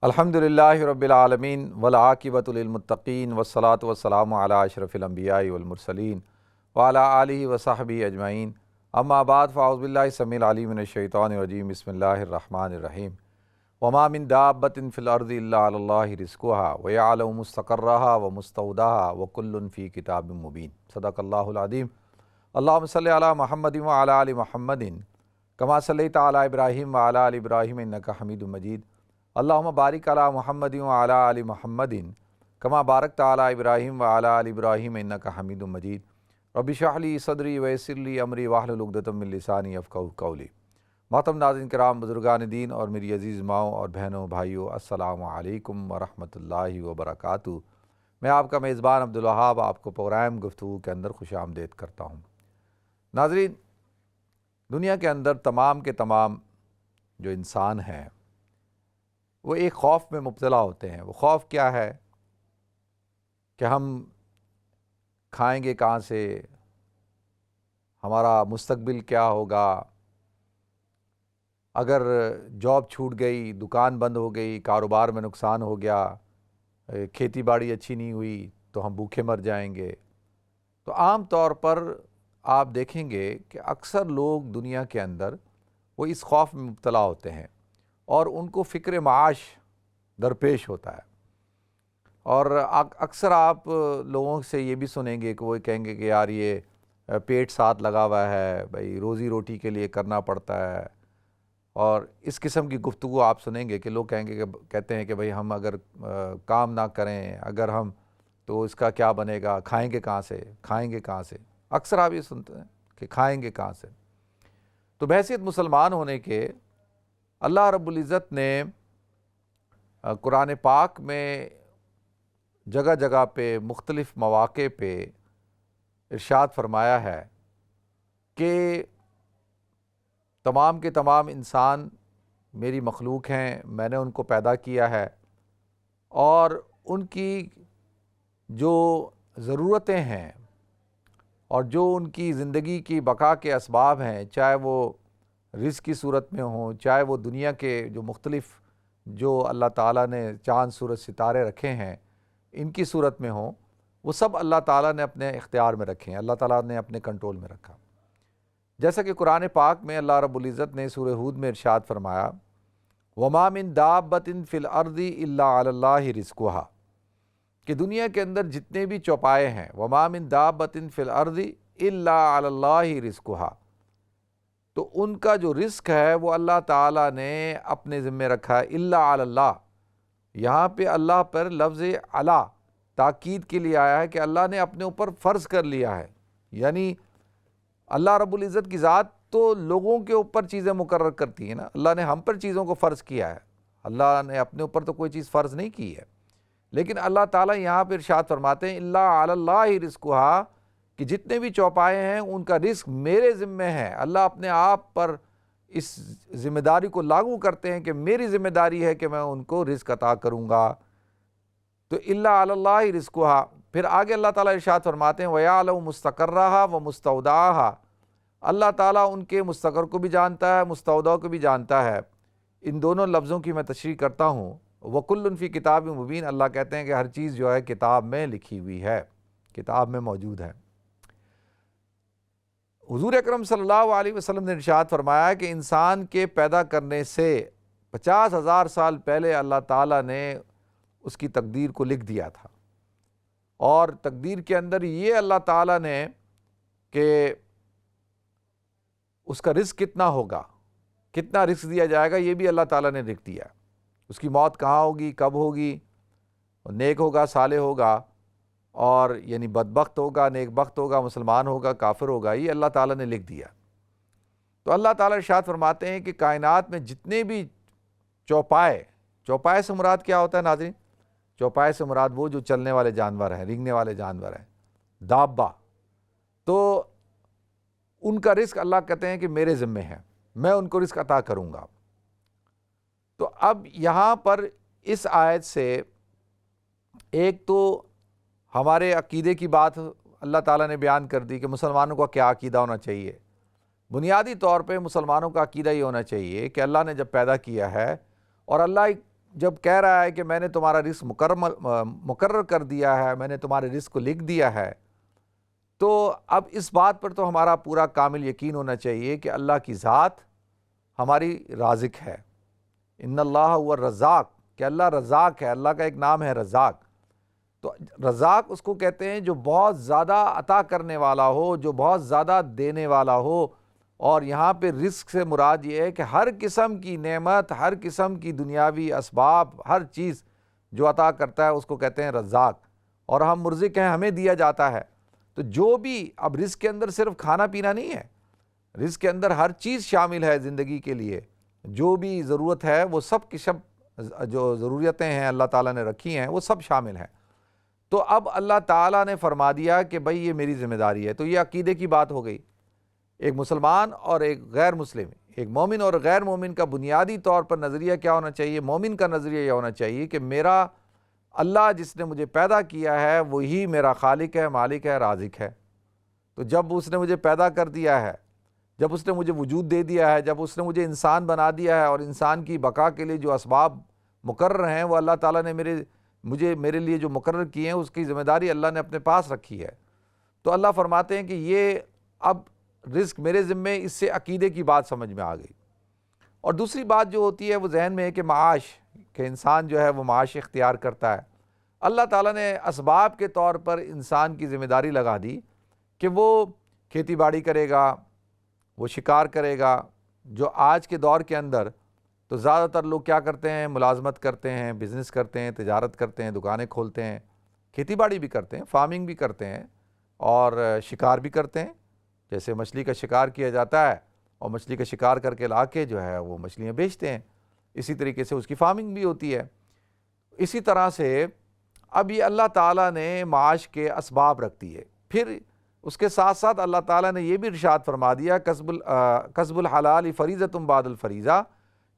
الحمدللہ رب العالمین والعاقبۃ للمتقین والصلاۃ والسلام علی اشرف الانبیاء والمرسلین وعلی آلہ وصحبہ اجمعین اما بعد فاعوذ باللہ السمیع العلیم من الشیطان الرجیم بسم اللہ الرحمن الرحیم وما من دابۃ فی الارض الا علی اللہ رزقها ویعلم مستقرها ومستودعها وکل فی کتاب مبین صدق اللہ العظیم۔ اللہم صلی علی محمد وعلی آل محمد کما صلیت علی ابراہیم وعلی آل ابراہیم انک حمید مجید۔ اللہم بارک علی محمد وعلی آل محمد کما بارکت علی ابراہیم وعلی آل ابراہیم انک حمید مجید۔ رب اشرح لی صدری ویسر لی امری واحلل عقدۃ من لسانی یفقہوا قولی۔ محترم ناظرین کرام، بزرگان دین اور میری عزیز ماؤں اور بہنوں بھائیوں، السلام علیکم ورحمۃ اللہ وبرکاتہ۔ میں آپ کا میزبان عبدالوہاب آپ کو پروگرام گفتگو کے اندر خوش آمدید کرتا ہوں۔ ناظرین، دنیا کے اندر تمام کے تمام جو انسان ہیں وہ ایک خوف میں مبتلا ہوتے ہیں۔ وہ خوف کیا ہے کہ ہم کھائیں گے کہاں سے، ہمارا مستقبل کیا ہوگا، اگر جاب چھوٹ گئی، دکان بند ہو گئی، کاروبار میں نقصان ہو گیا، کھیتی باڑی اچھی نہیں ہوئی تو ہم بھوکے مر جائیں گے۔ تو عام طور پر آپ دیکھیں گے کہ اکثر لوگ دنیا کے اندر وہ اس خوف میں مبتلا ہوتے ہیں اور ان کو فکر معاش درپیش ہوتا ہے۔ اور اکثر آپ لوگوں سے یہ بھی سنیں گے کہ وہ کہیں گے کہ یار یہ پیٹ ساتھ لگا ہوا ہے، بھائی روزی روٹی کے لیے کرنا پڑتا ہے۔ اور اس قسم کی گفتگو آپ سنیں گے کہ لوگ کہتے ہیں کہ بھائی ہم اگر کام نہ کریں، اگر ہم تو اس کا کیا بنے گا، کھائیں گے کہاں سے، کھائیں گے کہاں سے۔ اکثر آپ یہ سنتے ہیں کہ کھائیں گے کہاں سے۔ تو بحیثیت مسلمان ہونے کے اللہ رب العزت نے قرآن پاک میں جگہ جگہ پہ مختلف مواقع پہ ارشاد فرمایا ہے کہ تمام کے تمام انسان میری مخلوق ہیں، میں نے ان کو پیدا کیا ہے، اور ان کی جو ضرورتیں ہیں اور جو ان کی زندگی کی بقا کے اسباب ہیں، چاہے وہ رزق کی صورت میں ہوں، چاہے وہ دنیا کے جو مختلف جو اللہ تعالیٰ نے چاند سورج ستارے رکھے ہیں ان کی صورت میں ہوں، وہ سب اللہ تعالیٰ نے اپنے اختیار میں رکھے ہیں، اللہ تعالیٰ نے اپنے کنٹرول میں رکھا۔ جیسا کہ قرآن پاک میں اللہ رب العزت نے سورہ ہود میں ارشاد فرمایا وَمَا مِن دَابَّةٍ فِي الْأَرْضِ إِلَّا عَلَى اللَّهِ رِزْقُهَا، کہ دنیا کے اندر جتنے بھی چوپائے ہیں، وَمَا مِن دَابَّةٍ فِي الْأَرْضِ إِلَّا عَلَى اللَّهِ رِزْقُهَا، تو ان کا جو رزق ہے وہ اللہ تعالیٰ نے اپنے ذمہ رکھا ہے۔ الا علی اللہ، یہاں پہ اللہ پر لفظ علی تاکید کے لیے آیا ہے کہ اللہ نے اپنے اوپر فرض کر لیا ہے۔ یعنی اللہ رب العزت کی ذات تو لوگوں کے اوپر چیزیں مقرر کرتی ہیں نا، اللہ نے ہم پر چیزوں کو فرض کیا ہے، اللہ نے اپنے اوپر تو کوئی چیز فرض نہیں کی ہے۔ لیکن اللہ تعالیٰ یہاں پہ ارشاد فرماتے ہیں الا علی اللہ رزقها، کہ جتنے بھی چوپائے ہیں ان کا رزق میرے ذمہ ہے۔ اللہ اپنے آپ پر اس ذمہ داری کو لاگو کرتے ہیں کہ میری ذمہ داری ہے کہ میں ان کو رزق عطا کروں گا۔ تو الا علی اللہ رزقها، پھر آگے اللہ تعالیٰ ارشاد فرماتے ہیں وَيَعْلَمُ مُسْتَقَرَّهَا وَمُسْتَوْدَعَهَا، اللہ تعالیٰ ان کے مستقر کو بھی جانتا ہے، مستودع کو بھی جانتا ہے۔ ان دونوں لفظوں کی میں تشریح کرتا ہوں۔ وَكُلٌّ فِي كِتَابٍ مُبِينٍ، اللہ کہتے ہیں کہ ہر چیز جو ہے کتاب میں لکھی ہوئی ہے، کتاب میں موجود ہے۔ حضور اکرم صلی اللہ علیہ وسلم نے ارشاد فرمایا کہ انسان کے پیدا کرنے سے 50,000 سال پہلے اللہ تعالیٰ نے اس کی تقدیر کو لکھ دیا تھا، اور تقدیر کے اندر یہ اللہ تعالیٰ نے کہ اس کا رزق کتنا ہوگا، کتنا رزق دیا جائے گا، یہ بھی اللہ تعالیٰ نے لکھ دیا۔ اس کی موت کہاں ہوگی، کب ہوگی، نیک ہوگا، صالح ہوگا، اور یعنی بدبخت ہوگا، نیک بخت ہوگا، مسلمان ہوگا، کافر ہوگا، یہ اللہ تعالیٰ نے لکھ دیا۔ تو اللہ تعالیٰ ارشاد فرماتے ہیں کہ کائنات میں جتنے بھی چوپائے سے مراد کیا ہوتا ہے ناظرین؟ چوپائے سے مراد وہ جو چلنے والے جانور ہیں، رینگنے والے جانور ہیں، دابہ، تو ان کا رزق اللہ کہتے ہیں کہ میرے ذمہ ہے، میں ان کو رزق عطا کروں گا۔ تو اب یہاں پر اس آیت سے ایک تو ہمارے عقیدے کی بات اللہ تعالیٰ نے بیان کر دی کہ مسلمانوں کا کیا عقیدہ ہونا چاہیے۔ بنیادی طور پہ مسلمانوں کا عقیدہ یہ ہونا چاہیے کہ اللہ نے جب پیدا کیا ہے اور اللہ جب کہہ رہا ہے کہ میں نے تمہارا رزق مقرر کر دیا ہے، میں نے تمہارے رزق کو لکھ دیا ہے، تو اب اس بات پر تو ہمارا پورا کامل یقین ہونا چاہیے کہ اللہ کی ذات ہماری رازق ہے۔ ان اللہ هو الرزاق، کہ اللہ رزاق ہے، اللہ کا ایک نام ہے رزاق۔ تو رزاق اس کو کہتے ہیں جو بہت زیادہ عطا کرنے والا ہو، جو بہت زیادہ دینے والا ہو، اور یہاں پہ رزق سے مراد یہ ہے کہ ہر قسم کی نعمت، ہر قسم کی دنیاوی اسباب، ہر چیز جو عطا کرتا ہے اس کو کہتے ہیں رزاق، اور ہم مرزق ہیں، ہمیں دیا جاتا ہے۔ تو جو بھی، اب رزق کے اندر صرف کھانا پینا نہیں ہے، رزق کے اندر ہر چیز شامل ہے زندگی کے لیے، جو بھی ضرورت ہے وہ سب کی سب جو ضروریتیں ہیں اللہ تعالیٰ نے رکھی ہیں وہ سب شامل ہیں۔ تو اب اللہ تعالیٰ نے فرما دیا کہ بھئی یہ میری ذمہ داری ہے۔ تو یہ عقیدے کی بات ہو گئی۔ ایک مسلمان اور ایک غیر مسلم، ایک مومن اور غیر مومن کا بنیادی طور پر نظریہ کیا ہونا چاہیے؟ مومن کا نظریہ یہ ہونا چاہیے کہ میرا اللہ جس نے مجھے پیدا کیا ہے وہی میرا خالق ہے، مالک ہے، رازق ہے۔ تو جب اس نے مجھے پیدا کر دیا ہے، جب اس نے مجھے وجود دے دیا ہے، جب اس نے مجھے انسان بنا دیا ہے، اور انسان کی بقا کے لیے جو اسباب مقرر ہیں وہ اللہ تعالیٰ نے میرے لیے جو مقرر کیے ہیں، اس کی ذمہ داری اللہ نے اپنے پاس رکھی ہے۔ تو اللہ فرماتے ہیں کہ یہ اب رزق میرے ذمے، اس سے عقیدے کی بات سمجھ میں آ گئی۔ اور دوسری بات جو ہوتی ہے وہ ذہن میں ہے کہ معاش، کہ انسان جو ہے وہ معاش اختیار کرتا ہے۔ اللہ تعالیٰ نے اسباب کے طور پر انسان کی ذمہ داری لگا دی کہ وہ کھیتی باڑی کرے گا، وہ شکار کرے گا۔ جو آج کے دور کے اندر تو زیادہ تر لوگ کیا کرتے ہیں؟ ملازمت کرتے ہیں، بزنس کرتے ہیں، تجارت کرتے ہیں، دکانیں کھولتے ہیں، کھیتی باڑی بھی کرتے ہیں، فارمنگ بھی کرتے ہیں، اور شکار بھی کرتے ہیں۔ جیسے مچھلی کا شکار کیا جاتا ہے اور مچھلی کا شکار کر کے لا کے جو ہے وہ مچھلیاں بیچتے ہیں، اسی طریقے سے اس کی فارمنگ بھی ہوتی ہے۔ اسی طرح سے اب یہ اللہ تعالیٰ نے معاش کے اسباب رکھ دیے۔ پھر اس کے ساتھ ساتھ اللہ تعالیٰ نے یہ بھی ارشاد فرما دیا کسب الحلال فریضۃ بعد الفریضہ،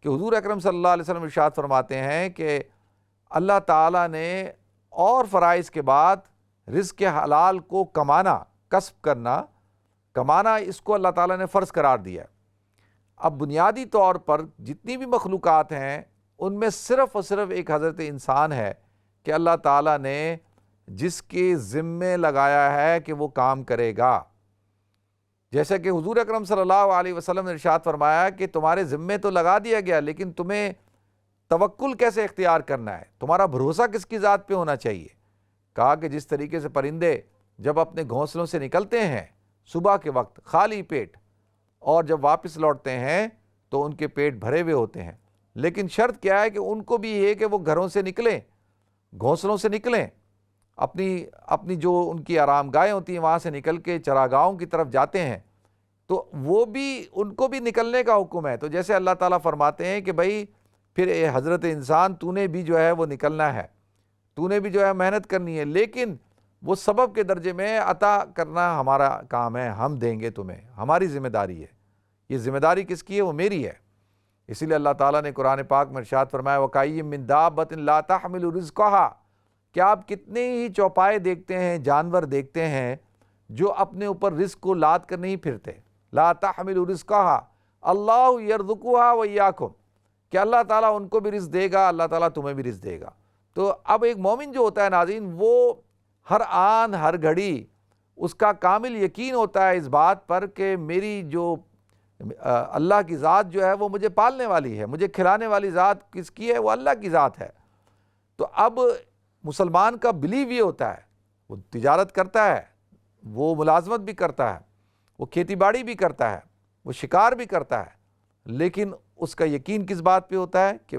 کہ حضور اکرم صلی اللہ علیہ وسلم ارشاد فرماتے ہیں کہ اللہ تعالیٰ نے اور فرائض کے بعد رزق حلال کو کمانا، کسب کمانا اس کو اللہ تعالیٰ نے فرض قرار دیا۔ اب بنیادی طور پر جتنی بھی مخلوقات ہیں ان میں صرف اور صرف ایک حضرت انسان ہے کہ اللہ تعالیٰ نے جس کے ذمے لگایا ہے کہ وہ کام کرے گا۔ جیسا کہ حضور اکرم صلی اللہ علیہ وسلم نے ارشاد فرمایا کہ تمہارے ذمے تو لگا دیا گیا، لیکن تمہیں توکل کیسے اختیار کرنا ہے، تمہارا بھروسہ کس کی ذات پہ ہونا چاہیے۔ کہا کہ جس طریقے سے پرندے جب اپنے گھونسلوں سے نکلتے ہیں صبح کے وقت خالی پیٹ، اور جب واپس لوٹتے ہیں تو ان کے پیٹ بھرے ہوئے ہوتے ہیں، لیکن شرط کیا ہے کہ ان کو بھی یہ کہ وہ گھروں سے نکلیں، گھونسلوں سے نکلیں، اپنی جو ان کی آرام گاہیں ہوتی ہیں وہاں سے نکل کے چراگاہوں کی طرف جاتے ہیں، تو وہ بھی، ان کو بھی نکلنے کا حکم ہے۔ تو جیسے اللہ تعالیٰ فرماتے ہیں کہ بھائی پھر اے حضرت انسان تو نے بھی جو ہے وہ نکلنا ہے، تو نے بھی جو ہے محنت کرنی ہے، لیکن وہ سبب کے درجے میں عطا کرنا ہمارا کام ہے، ہم دیں گے تمہیں، ہماری ذمہ داری ہے۔ یہ ذمہ داری کس کی ہے؟ وہ میری ہے۔ اسی لیے اللہ تعالیٰ نے قرآن پاک میں ارشاد فرمایا وَكَأَيٍّ مِّن دَابَّةٍ لَا تَحْمِلُ رِزْقَهَا، کہ آپ کتنے ہی چوپائے دیکھتے ہیں، جانور دیکھتے ہیں جو اپنے اوپر رزق کو لاد کر نہیں پھرتے۔ لا تحمل رزقها اللہ یرزقها وإیاکم، کہ اللہ تعالیٰ ان کو بھی رزق دے گا، اللہ تعالیٰ تمہیں بھی رزق دے گا۔ تو اب ایک مومن جو ہوتا ہے ناظرین، وہ ہر آن ہر گھڑی اس کا کامل یقین ہوتا ہے اس بات پر کہ میری جو اللہ کی ذات جو ہے وہ مجھے پالنے والی ہے، مجھے کھلانے والی ذات کس کی ہے؟ وہ اللہ کی ذات ہے۔ تو اب مسلمان کا بلیو یہ ہوتا ہے، وہ تجارت کرتا ہے، وہ ملازمت بھی کرتا ہے، وہ کھیتی باڑی بھی کرتا ہے، وہ شکار بھی کرتا ہے، لیکن اس کا یقین کس بات پہ ہوتا ہے کہ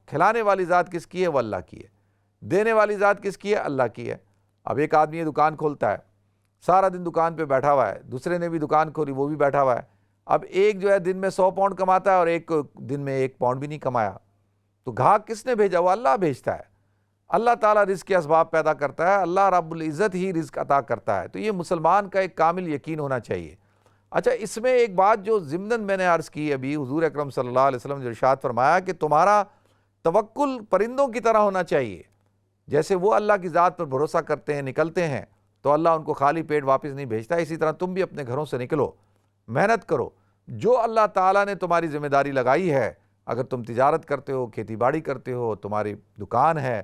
کھلانے والی ذات کس کی ہے؟ وہ اللہ کی ہے۔ دینے والی ذات کس کی ہے؟ اللہ کی ہے۔ اب ایک آدمی یہ دکان کھولتا ہے، سارا دن دکان پہ بیٹھا ہوا ہے، دوسرے نے بھی دکان کھولی، وہ بھی بیٹھا ہوا ہے۔ اب ایک جو ہے دن میں 100 پاؤنڈ کماتا ہے اور ایک دن میں 1 پاؤنڈ بھی نہیں کمایا، تو گاہک کس نے بھیجا؟ وہ اللہ بھیجتا ہے۔ اللہ تعالیٰ رزق کے اسباب پیدا کرتا ہے، اللہ رب العزت ہی رزق عطا کرتا ہے۔ تو یہ مسلمان کا ایک کامل یقین ہونا چاہیے۔ اچھا، اس میں ایک بات جو ضمناً میں نے عرض کی ابھی، حضور اکرم صلی اللہ علیہ وسلم نے ارشاد فرمایا کہ تمہارا توکل پرندوں کی طرح ہونا چاہیے۔ جیسے وہ اللہ کی ذات پر بھروسہ کرتے ہیں، نکلتے ہیں، تو اللہ ان کو خالی پیٹ واپس نہیں بھیجتا، اسی طرح تم بھی اپنے گھروں سے نکلو، محنت کرو، جو اللہ تعالیٰ نے تمہاری ذمہ داری لگائی ہے اگر تم تجارت کرتے ہو، کھیتی باڑی کرتے ہو، تمہاری دکان ہے،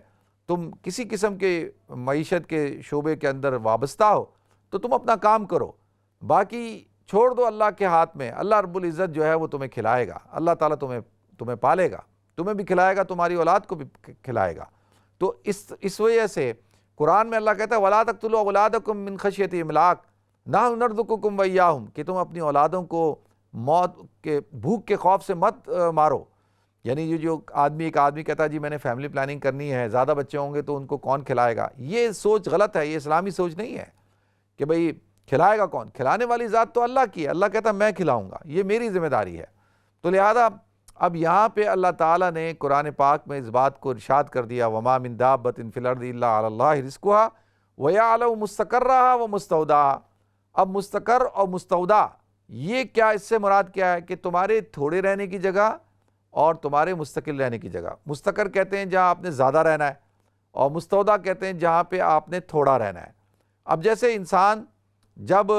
تم کسی قسم کے معیشت کے شعبے کے اندر وابستہ ہو تو تم اپنا کام کرو، باقی چھوڑ دو اللہ کے ہاتھ میں۔ اللہ رب العزت جو ہے وہ تمہیں کھلائے گا، اللہ تعالیٰ تمہیں پالے گا، تمہیں بھی کھلائے گا، تمہاری اولاد کو بھی کھلائے گا۔ تو اس وجہ سے قرآن میں اللہ کہتا ہے وَلَا تَقْتُلُوا أَوْلَادَكُم مِّن خَشْيَةِ إِمْلَاقٍ نَحْنُ نَرْزُقُكُمْ وَإِيَّاهُمْ، کہ تم اپنی اولادوں کو موت کے بھوک کے خوف سے مت مارو۔ یعنی یہ جو ایک آدمی کہتا ہے جی میں نے فیملی پلاننگ کرنی ہے، زیادہ بچے ہوں گے تو ان کو کون کھلائے گا، یہ سوچ غلط ہے، یہ اسلامی سوچ نہیں ہے کہ بھئی کھلائے گا کون، کھلانے والی ذات تو اللہ کی ہے، اللہ کہتا ہے میں کھلاؤں گا، یہ میری ذمہ داری ہے۔ تو لہذا اب یہاں پہ اللہ تعالیٰ نے قرآن پاک میں اس بات کو ارشاد کر دیا وَمَا مِن دَابَّةٍ فِي الْأَرْضِ إِلَّا عَلَى اللَّهِ رِزْقُهَا وَيَعْلَمُ مُسْتَقَرَّهَا وَمُسْتَوْدَعَهَا۔ اب مستقر اور مستودع یہ کیا، اس سے مراد کیا ہے کہ تمہارے تھوڑے رہنے کی جگہ اور تمہارے مستقل رہنے کی جگہ۔ مستقر کہتے ہیں جہاں آپ نے زیادہ رہنا ہے، اور مستودع کہتے ہیں جہاں پہ آپ نے تھوڑا رہنا ہے۔ اب جیسے انسان جب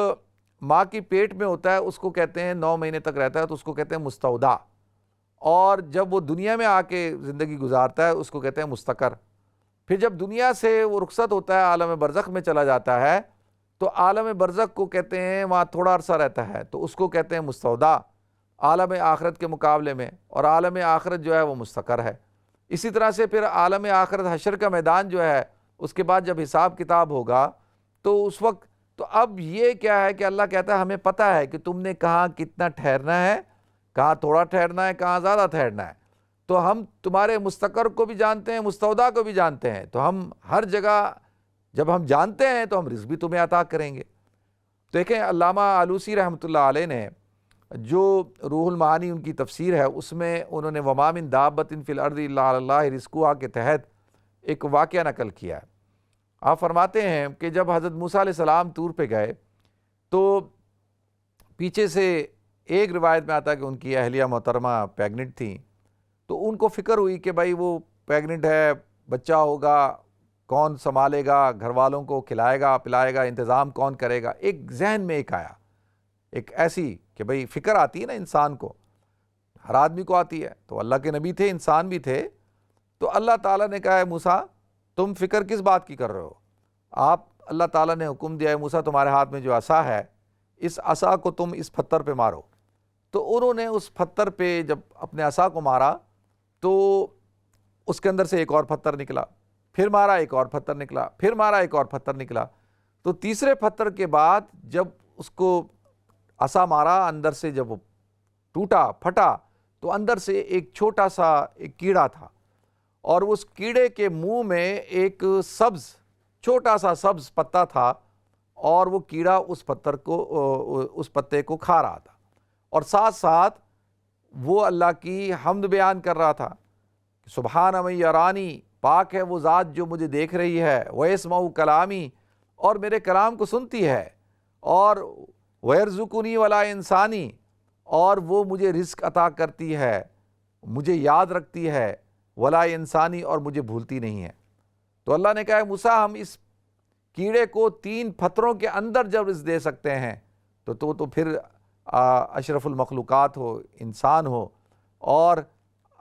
ماں کی پیٹ میں ہوتا ہے اس کو کہتے ہیں 9 مہینے تک رہتا ہے تو اس کو کہتے ہیں مستودع، اور جب وہ دنیا میں آ کے زندگی گزارتا ہے اس کو کہتے ہیں مستقر۔ پھر جب دنیا سے وہ رخصت ہوتا ہے، عالم برزخ میں چلا جاتا ہے، تو عالم برزخ کو کہتے ہیں وہاں تھوڑا عرصہ رہتا ہے تو اس کو کہتے ہیں مستودع عالم آخرت کے مقابلے میں، اور عالم آخرت جو ہے وہ مستقر ہے۔ اسی طرح سے پھر عالم آخرت حشر کا میدان جو ہے، اس کے بعد جب حساب کتاب ہوگا تو اس وقت، تو اب یہ کیا ہے کہ اللہ کہتا ہے ہمیں پتہ ہے کہ تم نے کہاں کتنا ٹھہرنا ہے، کہاں تھوڑا ٹھہرنا ہے، کہاں زیادہ ٹھہرنا ہے، تو ہم تمہارے مستقر کو بھی جانتے ہیں، مستودع کو بھی جانتے ہیں، تو ہم ہر جگہ جب ہم جانتے ہیں تو ہم رزق بھی تمہیں عطا کریں گے۔ دیکھیں علامہ آلوسی رحمۃ اللہ علیہ نے جو روح المعانی ان کی تفسیر ہے، اس میں انہوں نے وَمَا مِن دَابَّةٍ فِي الْأَرْضِ إِلَّا عَلَى اللَّهِ رِزْقُهَا کے تحت ایک واقعہ نقل کیا ہے۔ آپ فرماتے ہیں کہ جب حضرت موسیٰ علیہ السلام طور پہ گئے تو پیچھے سے ایک روایت میں آتا ہے کہ ان کی اہلیہ محترمہ پیگننٹ تھیں، تو ان کو فکر ہوئی کہ بھائی وہ پیگننٹ ہے، بچہ ہوگا، کون سنبھالے گا، گھر والوں کو کھلائے گا پلائے گا، انتظام کون کرے گا۔ ایک ذہن میں ایک آیا، ایک ایسی کہ بھئی فکر آتی ہے نا انسان کو، ہر آدمی کو آتی ہے، تو اللہ کے نبی تھے، انسان بھی تھے، تو اللہ تعالیٰ نے کہا ہے موسیٰ تم فکر کس بات کی کر رہے ہو، اللہ تعالیٰ نے حکم دیا ہے موسیٰ تمہارے ہاتھ میں جو عصا ہے، اس عصا کو تم اس پتھر پہ مارو۔ تو انہوں نے اس پتھر پہ جب اپنے عصا کو مارا تو اس کے اندر سے ایک اور پتھر نکلا، پھر مارا ایک اور پتھر نکلا، پھر مارا ایک اور پتھر نکلا، تو تیسرے پتھر کے بعد جب اس کو عصا مارا، اندر سے جب وہ ٹوٹا پھٹا تو اندر سے ایک چھوٹا سا ایک کیڑا تھا، اور اس کیڑے کے منہ میں ایک چھوٹا سا سبز پتا تھا، اور وہ کیڑا اس پتے کو کھا رہا تھا، اور ساتھ ساتھ وہ اللہ کی حمد بیان کر رہا تھا، سبحان من یرانی، پاک ہے وہ ذات جو مجھے دیکھ رہی ہے، وَيَسْمَعُ کلامی، اور میرے کلام کو سنتی ہے، اور وَيَرْزُقُنِي وَلَا انسانی، اور وہ مجھے رزق عطا کرتی ہے، مجھے یاد رکھتی ہے، ولا انسانی، اور مجھے بھولتی نہیں ہے۔ تو اللہ نے کہا موسیٰ ہم اس کیڑے کو 3 پتھروں کے اندر جب رزق دے سکتے ہیں تو پھر اشرف المخلوقات ہو، انسان ہو۔ اور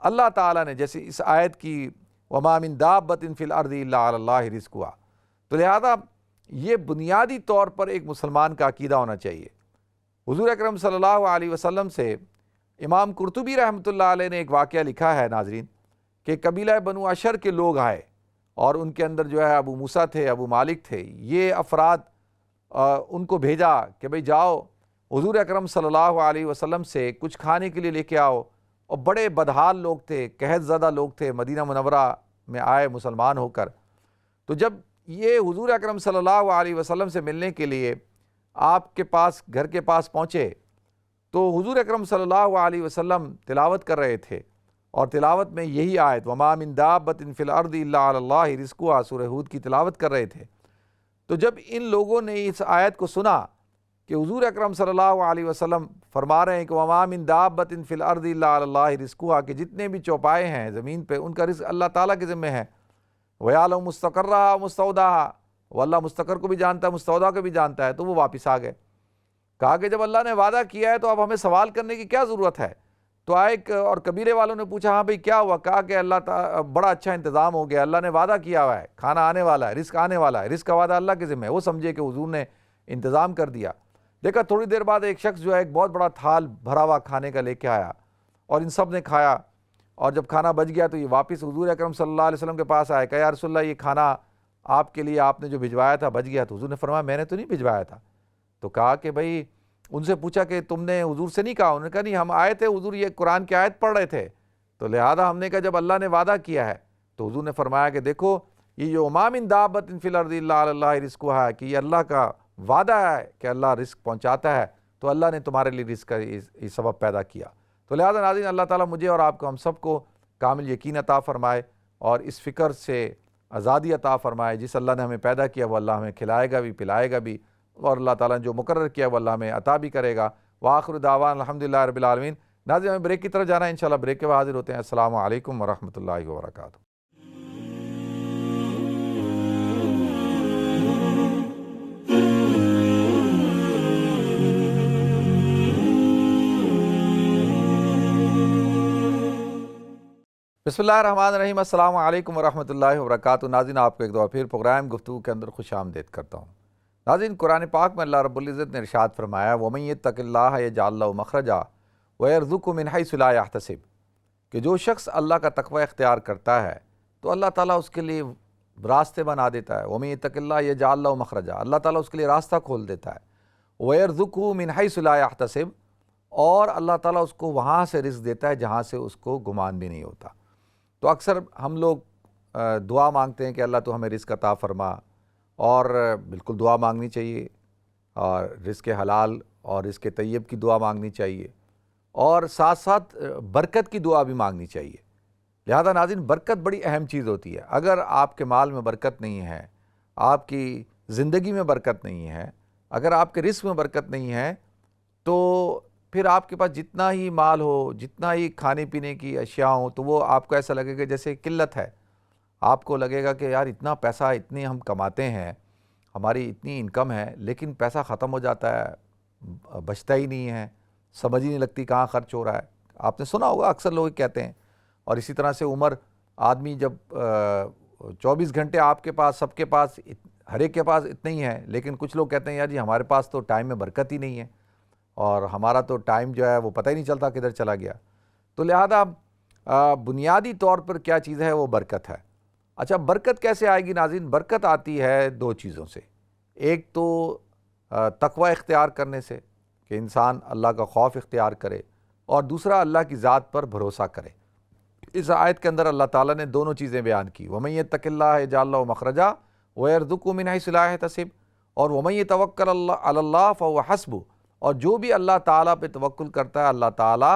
اللہ تعالیٰ نے جیسے اس آیت کی وَمَا مِن دَابَّةٍ فِي الْأَرْضِ إِلَّا عَلَى اللَّهِ رِزْقُهَا، تو لہذا یہ بنیادی طور پر ایک مسلمان کا عقیدہ ہونا چاہیے۔ حضور اکرم صلی اللہ علیہ وسلم سے امام قرطبی رحمۃ اللہ علیہ نے ایک واقعہ لکھا ہے ناظرین، کہ قبیلہ بنو اشر کے لوگ آئے، اور ان کے اندر جو ہے ابو موسیٰ تھے، ابو مالک تھے، یہ افراد ان کو بھیجا کہ بھئی جاؤ حضور اکرم صلی اللہ علیہ وسلم سے کچھ کھانے کے لیے لے کے آؤ، اور بڑے بدحال لوگ تھے، قحط زدہ لوگ تھے، مدینہ منورہ میں آئے مسلمان ہو کر۔ تو جب یہ حضور اکرم صلی اللہ علیہ وسلم سے ملنے کے لیے آپ کے پاس گھر کے پاس پہنچے تو حضور اکرم صلی اللہ علیہ وسلم تلاوت کر رہے تھے، اور تلاوت میں یہی آیت وَمَا مِن دَابَّةٍ فِي الْأَرْضِ إِلَّا عَلَى اللَّهِ رِزْقُهَا سورہ ہود کی تلاوت کر رہے تھے۔ تو جب ان لوگوں نے اس آیت کو سنا کہ حضور اکرم صلی اللہ علیہ وسلم فرما رہے ہیں کہ وَمَا مِن دَابَّةٍ فِي الْأَرْضِ إِلَّا عَلَى اللَّهِ رِزْقُهَا، کہ جتنے بھی چوپائے ہیں زمین پہ ان کا رزق اللہ تعالیٰ کے ذمہ ہے، وَيَعْلَمُ مُسْتَقَرَّهَا وَمُسْتَوْدَعَهَا، وہ اللہ مستقر کو بھی جانتا ہے، مستودع کو بھی جانتا ہے۔ تو وہ واپس آ گئے، کہا کہ جب اللہ نے وعدہ کیا ہے تو اب ہمیں سوال کرنے کی کیا ضرورت ہے، تو ایک اور قبیلے والوں نے پوچھا ہاں بھئی کیا ہوا؟ کہا کہ اللہ تعالیٰ بڑا اچھا انتظام ہو گیا، اللہ نے وعدہ کیا ہوا ہے، کھانا آنے والا ہے، رزق آنے والا ہے، رزق کا وعدہ اللہ کے ذمہ ہے۔ وہ سمجھے کہ حضور نے انتظام کر دیا۔ دیکھا تھوڑی دیر بعد ایک شخص جو ہے ایک بہت بڑا تھال بھرا ہوا کھانے کا لے کے آیا، اور ان سب نے کھایا، اور جب کھانا بچ گیا تو یہ واپس حضور اکرم صلی اللہ علیہ وسلم کے پاس آئے، کہا یا رسول اللہ یہ کھانا آپ کے لیے آپ نے جو بھجوایا تھا بچ گیا۔ تو حضور نے فرمایا میں نے تو نہیں بھجوایا تھا۔ تو کہا کہ بھئی ان سے پوچھا کہ تم نے حضور سے نہیں کہا؟ انہوں نے کہا نہیں، ہم آئے تھے حضور یہ قرآن کی آیت پڑھ رہے تھے، تو لہذا ہم نے کہا جب اللہ نے وعدہ کیا ہے، تو حضور نے فرمایا کہ دیکھو یہ جو ما من دابۃ فی الارض الا علی اللہ رزقها ہے، کہ یہ اللہ کا وعدہ ہے کہ اللہ رزق پہنچاتا ہے، تو اللہ نے تمہارے لیے رزق کا یہ سبب پیدا کیا۔ تو لہذا ناظرین اللہ تعالیٰ مجھے اور آپ کو ہم سب کو کامل یقین عطا فرمائے، اور اس فکر سے آزادی عطا فرمائے، جس اللہ نے ہمیں پیدا کیا وہ اللہ ہمیں کھلائے گا بھی پلائے گا بھی، اور اللہ تعالیٰ نے جو مقرر کیا وہ اللہ ہمیں عطا بھی کرے گا۔ وآخر دعوان الحمدللہ رب العالمین۔ ناظرین ہمیں بریک کی طرف جانا ہے، انشاءاللہ بریک کے بعد حاضر ہوتے ہیں۔ السلام علیکم ورحمۃ اللہ وبرکاتہ۔ بسم اللہ الرحمن الرحیم۔ السلام علیکم ورحمۃ اللہ وبرکاتہ۔ ناظرین آپ کو ایک دفعہ پھر پروگرام گفتگو کے اندر خوش آمدید کرتا ہوں۔ ناظرین قرآن پاک میں اللہ رب العزت نے ارشاد فرمایا وَمَن يَتَّقِ اللَّهَ يَجْعَل لَّهُ مَخْرَجًا وَيَرْزُقْهُ مِنْ حَيْثُ لَا يَحْتَسِبُ، کہ جو شخص اللہ کا تقوی اختیار کرتا ہے تو اللہ تعالیٰ اس کے لیے راستے بنا دیتا ہے۔ وَمَن يَتَّقِ اللَّهَ يَجْعَل لَّهُ مَخْرَجًا، اللہ تعالیٰ اس کے لیے راستہ کھول دیتا ہے۔ وَيَرْزُقْهُ مِنْ حَيْثُ لَا يَحْتَسِبُ، اور اللہ تعالیٰ اس کو وہاں سے رزق دیتا ہے جہاں سے اس کو گمان بھی نہیں ہوتا۔ تو اکثر ہم لوگ دعا مانگتے ہیں کہ اللہ تو ہمیں رزق عطا فرما، اور بالکل دعا مانگنی چاہیے، اور رزق حلال اور رزق طیب کی دعا مانگنی چاہیے، اور ساتھ ساتھ برکت کی دعا بھی مانگنی چاہیے۔ لہذا ناظرین برکت بڑی اہم چیز ہوتی ہے۔ اگر آپ کے مال میں برکت نہیں ہے، آپ کی زندگی میں برکت نہیں ہے، اگر آپ کے رزق میں برکت نہیں ہے، تو پھر آپ کے پاس جتنا ہی مال ہو، جتنا ہی کھانے پینے کی اشیاء ہوں، تو وہ آپ کو ایسا لگے گا جیسے قلت ہے۔ آپ کو لگے گا کہ یار اتنا پیسہ اتنے ہم کماتے ہیں، ہماری اتنی انکم ہے، لیکن پیسہ ختم ہو جاتا ہے، بچتا ہی نہیں ہے، سمجھ ہی نہیں لگتی کہاں خرچ ہو رہا ہے۔ آپ نے سنا ہوگا اکثر لوگ کہتے ہیں۔ اور اسی طرح سے عمر آدمی جب 24 گھنٹے آپ کے پاس، سب کے پاس، ہر ایک کے پاس اتنے ہی ہے، لیکن کچھ لوگ کہتے ہیں یار جی ہمارے پاس تو ٹائم میں برکت ہی نہیں ہے، اور ہمارا تو ٹائم جو ہے وہ پتہ ہی نہیں چلتا کدھر چلا گیا۔ تو لہذا بنیادی طور پر کیا چیز ہے وہ برکت ہے۔ اچھا برکت کیسے آئے گی ناظرین؟ برکت آتی ہے دو چیزوں سے، ایک تو تقوی اختیار کرنے سے کہ انسان اللہ کا خوف اختیار کرے، اور دوسرا اللہ کی ذات پر بھروسہ کرے۔ اس آیت کے اندر اللہ تعالیٰ نے دونوں چیزیں بیان کی، وَمَن يَتَّقِ اللَّهَ يَجْعَل لَّهُ مَخْرَجًا وَيَرْزُقْهُ مِنْ حَيْثُ لَا يَحْتَسِبُ، اور وَمَن يَتَوَكَّلْ عَلَى اللَّهِ فَهُوَ حَسْبُهُ، اور جو بھی اللہ تعالیٰ پہ توکل کرتا ہے اللہ تعالیٰ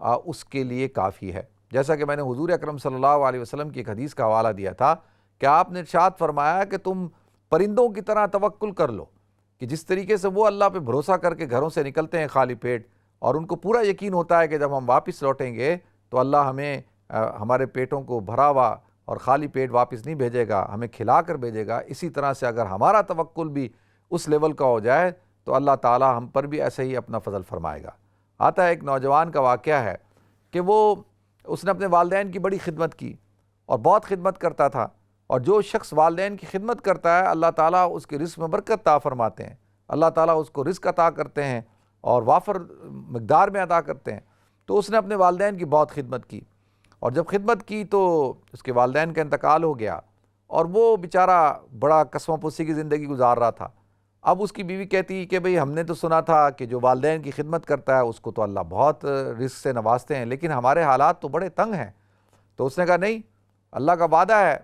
اس کے لیے کافی ہے۔ جیسا کہ میں نے حضور اکرم صلی اللہ علیہ وسلم کی ایک حدیث کا حوالہ دیا تھا کہ آپ نے ارشاد فرمایا کہ تم پرندوں کی طرح توکل کر لو، کہ جس طریقے سے وہ اللہ پہ بھروسہ کر کے گھروں سے نکلتے ہیں خالی پیٹ، اور ان کو پورا یقین ہوتا ہے کہ جب ہم واپس لوٹیں گے تو اللہ ہمیں ہمارے پیٹوں کو بھرا ہوا اور خالی پیٹ واپس نہیں بھیجے گا، ہمیں کھلا کر بھیجے گا۔ اسی طرح سے اگر ہمارا توکل بھی اس لیول کا ہو جائے تو اللہ تعالیٰ ہم پر بھی ایسے ہی اپنا فضل فرمائے گا۔ آتا ہے ایک نوجوان کا واقعہ ہے کہ اس نے اپنے والدین کی بڑی خدمت کی اور بہت خدمت کرتا تھا، اور جو شخص والدین کی خدمت کرتا ہے اللہ تعالیٰ اس کے رزق میں برکت عطا فرماتے ہیں، اللہ تعالیٰ اس کو رزق عطا کرتے ہیں اور وافر مقدار میں عطا کرتے ہیں۔ تو اس نے اپنے والدین کی بہت خدمت کی، اور جب خدمت کی تو اس کے والدین کا انتقال ہو گیا، اور وہ بیچارہ بڑا قسم پوسی کی زندگی گزار رہا تھا۔ اب اس کی بیوی کہتی کہ بھئی ہم نے تو سنا تھا کہ جو والدین کی خدمت کرتا ہے اس کو تو اللہ بہت رزق سے نوازتے ہیں، لیکن ہمارے حالات تو بڑے تنگ ہیں۔ تو اس نے کہا نہیں، اللہ کا وعدہ ہے،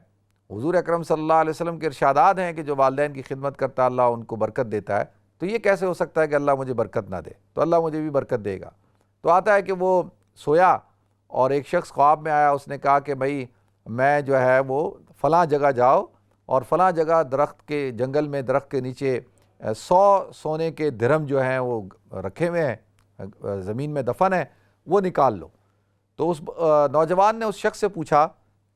حضور اکرم صلی اللہ علیہ وسلم کے ارشادات ہیں کہ جو والدین کی خدمت کرتا ہے اللہ ان کو برکت دیتا ہے، تو یہ کیسے ہو سکتا ہے کہ اللہ مجھے برکت نہ دے؟ تو اللہ مجھے بھی برکت دے گا۔ تو آتا ہے کہ وہ سویا اور ایک شخص خواب میں آیا، اس نے کہا کہ بھئی میں جو ہے وہ فلاں جگہ جاؤ، اور فلاں جگہ درخت کے جنگل میں درخت کے نیچے 100 سونے کے درہم جو ہیں وہ رکھے ہوئے ہیں، زمین میں دفن ہیں، وہ نکال لو۔ تو اس نوجوان نے اس شخص سے پوچھا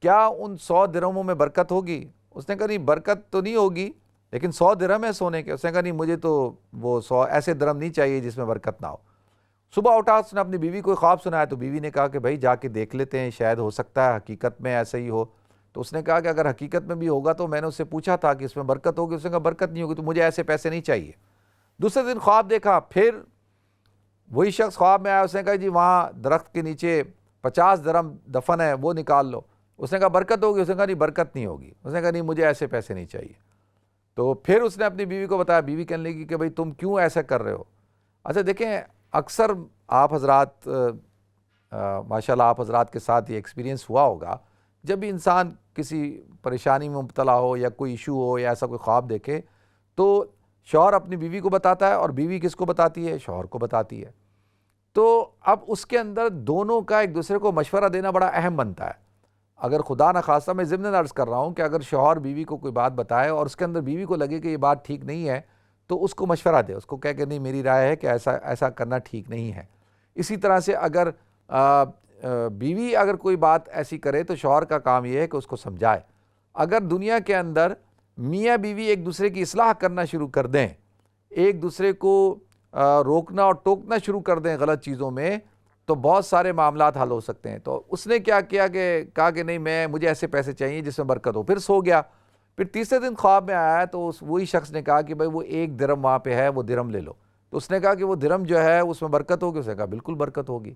کیا ان 100 درہموں میں برکت ہوگی؟ اس نے کہا نہیں برکت تو نہیں ہوگی، لیکن 100 درہم ہے سونے کے۔ اس نے کہا نہیں مجھے تو وہ 100 ایسے درہم نہیں چاہیے جس میں برکت نہ ہو۔ صبح اٹھا، اس نے اپنی بیوی کو خواب سنایا، تو بیوی نے کہا کہ بھائی جا کے دیکھ لیتے ہیں، شاید ہو سکتا ہے حقیقت میں ایسا ہی ہو۔ تو اس نے کہا کہ اگر حقیقت میں بھی ہوگا تو میں نے اس سے پوچھا تھا کہ اس میں برکت ہوگی، اس نے کہا برکت نہیں ہوگی، تو مجھے ایسے پیسے نہیں چاہیے۔ دوسرے دن خواب دیکھا، پھر وہی شخص خواب میں آیا، اس نے کہا جی وہاں درخت کے نیچے 50 درہم دفن ہے، وہ نکال لو۔ اس نے کہا برکت ہوگی، اس نے کہا نہیں برکت نہیں ہوگی، اس نے کہا نہیں مجھے ایسے پیسے نہیں چاہیے۔ تو پھر اس نے اپنی بیوی کو بتایا، بیوی کہنے لگی کہ بھئی تم کیوں ایسا کر رہے ہو؟ اچھا دیکھیں، اکثر آپ حضرات ماشاءاللہ آپ حضرات کے ساتھ یہ ایکسپیرینس ہوا ہوگا، جب بھی انسان کسی پریشانی میں مبتلا ہو یا کوئی ایشو ہو یا ایسا کوئی خواب دیکھے، تو شوہر اپنی بیوی کو بتاتا ہے، اور بیوی کس کو بتاتی ہے؟ شوہر کو بتاتی ہے۔ تو اب اس کے اندر دونوں کا ایک دوسرے کو مشورہ دینا بڑا اہم بنتا ہے۔ اگر خدا نخواستہ، میں ضمن عرض کر رہا ہوں کہ اگر شوہر بیوی کو کوئی بات بتائے اور اس کے اندر بیوی کو لگے کہ یہ بات ٹھیک نہیں ہے، تو اس کو مشورہ دے، اس کو کہے کہ نہیں میری رائے ہے کہ ایسا کرنا ٹھیک نہیں ہے۔ اسی طرح سے اگر بیوی اگر کوئی بات ایسی کرے تو شوہر کا کام یہ ہے کہ اس کو سمجھائے۔ اگر دنیا کے اندر میاں بیوی ایک دوسرے کی اصلاح کرنا شروع کر دیں، ایک دوسرے کو روکنا اور ٹوکنا شروع کر دیں غلط چیزوں میں، تو بہت سارے معاملات حل ہو سکتے ہیں۔ تو اس نے کیا کیا کہ کہا کہ نہیں مجھے ایسے پیسے چاہیے جس میں برکت ہو، پھر سو گیا۔ پھر تیسرے دن خواب میں آیا تو وہی شخص نے کہا کہ بھائی وہ 1 درہم وہاں پہ ہے، وہ درہم لے لو۔ تو اس نے کہا کہ وہ درہم جو ہے اس میں برکت ہوگی، اس نے کہا بالکل برکت ہوگی۔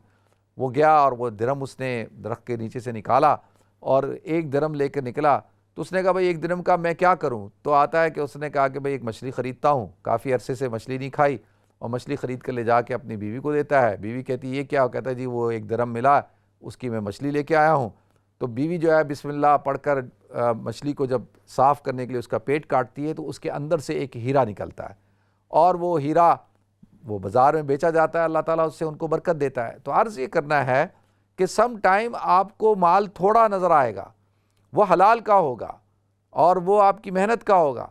وہ گیا اور وہ درہم اس نے درخت کے نیچے سے نکالا اور 1 درہم لے کے نکلا۔ تو اس نے کہا بھائی 1 درہم کا میں کیا کروں؟ تو آتا ہے کہ اس نے کہا کہ بھئی ایک مچھلی خریدتا ہوں، کافی عرصے سے مچھلی نہیں کھائی، اور مچھلی خرید کر لے جا کے اپنی بیوی کو دیتا ہے۔ بیوی کہتی یہ کیا؟ کہتا ہے جی وہ 1 درہم ملا، اس کی میں مچھلی لے کے آیا ہوں۔ تو بیوی جو ہے بسم اللہ پڑھ کر مچھلی کو جب صاف کرنے کے لیے اس کا پیٹ کاٹتی ہے، تو اس کے اندر سے ایک ہیرا نکلتا ہے، اور وہ ہیرا وہ بازار میں بیچا جاتا ہے، اللہ تعالیٰ اس سے ان کو برکت دیتا ہے۔ تو عرض یہ کرنا ہے کہ سم ٹائم آپ کو مال تھوڑا نظر آئے گا، وہ حلال کا ہوگا اور وہ آپ کی محنت کا ہوگا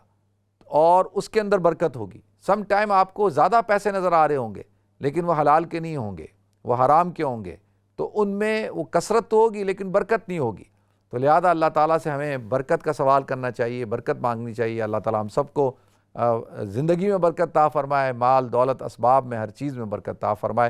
اور اس کے اندر برکت ہوگی۔ سم ٹائم آپ کو زیادہ پیسے نظر آ رہے ہوں گے لیکن وہ حلال کے نہیں ہوں گے، وہ حرام کے ہوں گے، تو ان میں وہ کثرت تو ہوگی لیکن برکت نہیں ہوگی۔ تو لہذا اللہ تعالیٰ سے ہمیں برکت کا سوال کرنا چاہیے، برکت مانگنی چاہیے۔ اللہ تعالیٰ ہم سب کو زندگی میں برکت عطا فرمائے، مال دولت اسباب میں ہر چیز میں برکت عطا فرمائے۔